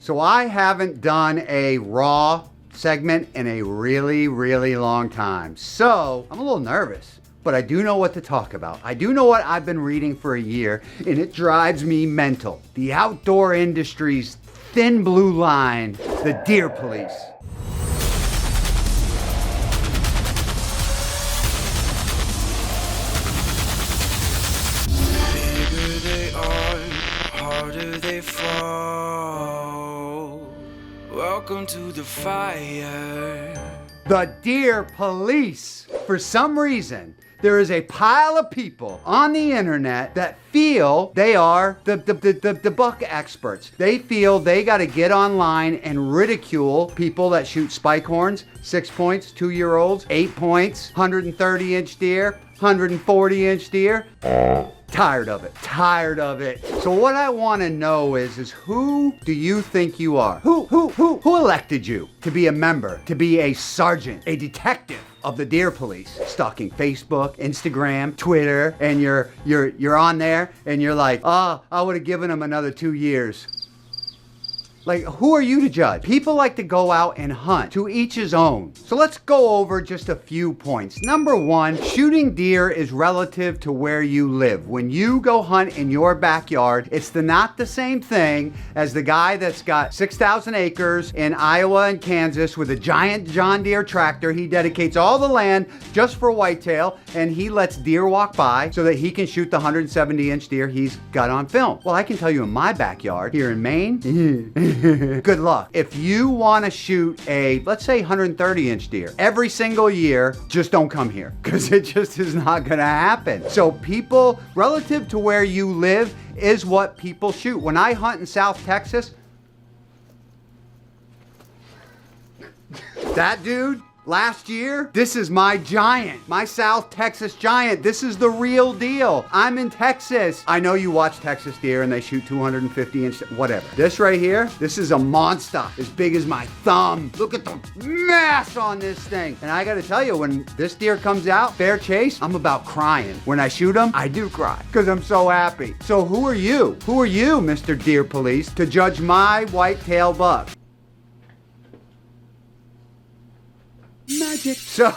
So I haven't done a raw segment in a really, really long time. So I'm a little nervous, but I do know what to talk about. I do know what I've been reading for a year, and it drives me mental. The outdoor industry's thin blue line, the deer police. Bigger they are, harder they fall. Welcome to the fire. The deer police. For some reason, there is a pile of people on the internet that feel they are the buck experts. They feel they got to get online and ridicule people that shoot spike horns, 6 points, 2-year-olds, 8 points, 130-inch deer, 140-inch deer. Tired of it. Tired of it. So what I want to know is who do you think you are? Who elected you to be a member, to be a sergeant, a detective of the deer police? Stalking Facebook, Instagram, Twitter, and you're on there and you're like, I would have given him another 2 years. Like, who are you to judge? People like to go out and hunt, to each his own. So let's go over just a few points. Number one, shooting deer is relative to where you live. When you go hunt in your backyard, it's not the same thing as the guy that's got 6,000 acres in Iowa and Kansas with a giant John Deere tractor. He dedicates all the land just for whitetail, and he lets deer walk by so that he can shoot the 170-inch deer he's got on film. Well, I can tell you in my backyard here in Maine, good luck. If you want to shoot a, let's say 130-inch deer every single year, just don't come here because it just is not going to happen. So people, relative to where you live, is what people shoot. When I hunt in South Texas, that dude, last year, this is my giant, my South Texas giant. This is the real deal. I'm in Texas. I know you watch Texas deer and they shoot 250-inch, whatever. This right here, this is a monster as big as my thumb. Look at the mass on this thing. And I gotta tell you, when this deer comes out, fair chase, I'm about crying. When I shoot him, I do cry because I'm so happy. So who are you? Who are you, Mr. Deer Police, to judge my whitetail buck? Magic. So,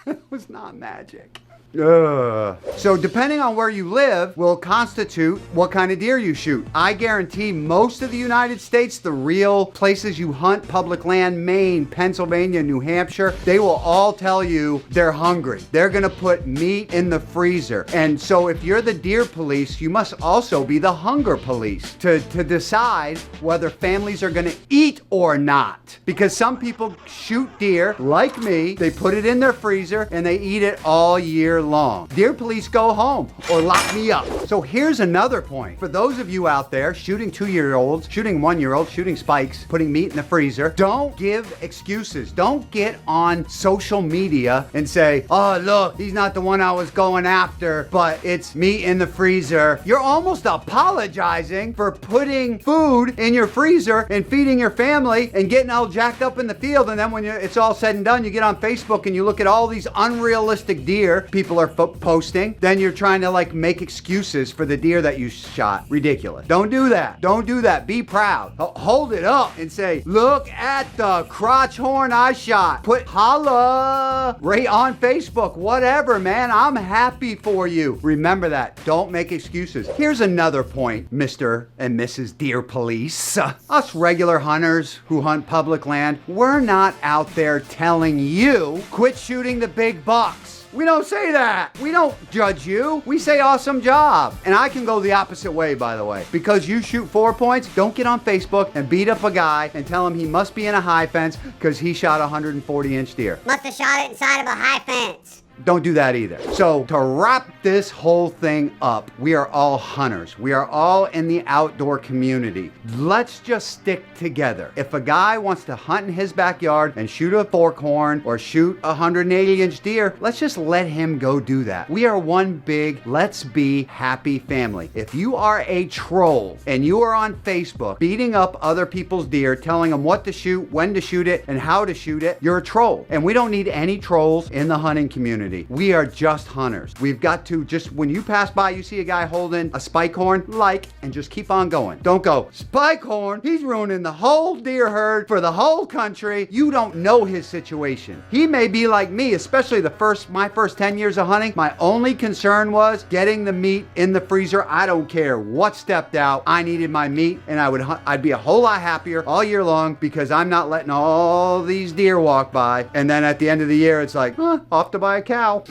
it was not magic. So depending on where you live will constitute what kind of deer you shoot. I guarantee most of the United States, the real places you hunt, public land, Maine, Pennsylvania, New Hampshire, they will all tell you they're hungry. They're gonna put meat in the freezer. And so if you're the deer police, you must also be the hunger police to decide whether families are gonna eat or not. Because some people shoot deer, like me, they put it in their freezer and they eat it all year long. Deer police, go home or lock me up. So here's another point. For those of you out there shooting 2-year-olds, shooting 1-year-olds, shooting spikes, putting meat in the freezer, don't give excuses. Don't get on social media and say, oh, look, he's not the one I was going after, but it's meat in the freezer. You're almost apologizing for putting food in your freezer and feeding your family and getting all jacked up in the field. And then when it's all said and done, you get on Facebook and you look at all these unrealistic deer people are posting, then you're trying to like make excuses for the deer that you shot. Ridiculous. Don't do that. Don't do that. Be proud. Hold it up and say, look at the crotch horn I shot. Put holla right on Facebook. Whatever, man. I'm happy for you. Remember that. Don't make excuses. Here's another point, Mr. and Mrs. Deer Police. Us regular hunters who hunt public land, we're not out there telling you quit shooting the big bucks. We don't say that. We don't judge you. We say awesome job. And I can go the opposite way, by the way. Because you shoot 4 points, don't get on Facebook and beat up a guy and tell him he must be in a high fence because he shot a 140-inch deer. Must have shot it inside of a high fence. Don't do that either. So to wrap this whole thing up, we are all hunters. We are all in the outdoor community. Let's just stick together. If a guy wants to hunt in his backyard and shoot a forkhorn or shoot a 180-inch deer, let's just let him go do that. We are one big let's be happy family. If you are a troll and you are on Facebook beating up other people's deer, telling them what to shoot, when to shoot it, and how to shoot it, you're a troll. And we don't need any trolls in the hunting community. community. We are just hunters. We've got to just, when you pass by, you see a guy holding a spike horn, and just keep on going. Don't go, spike horn, he's ruining the whole deer herd for the whole country. You don't know his situation. He may be like me, especially my first 10 years of hunting. My only concern was getting the meat in the freezer. I don't care what stepped out. I needed my meat, and I'd be a whole lot happier all year long because I'm not letting all these deer walk by. And then at the end of the year, it's like, off to buy a cow.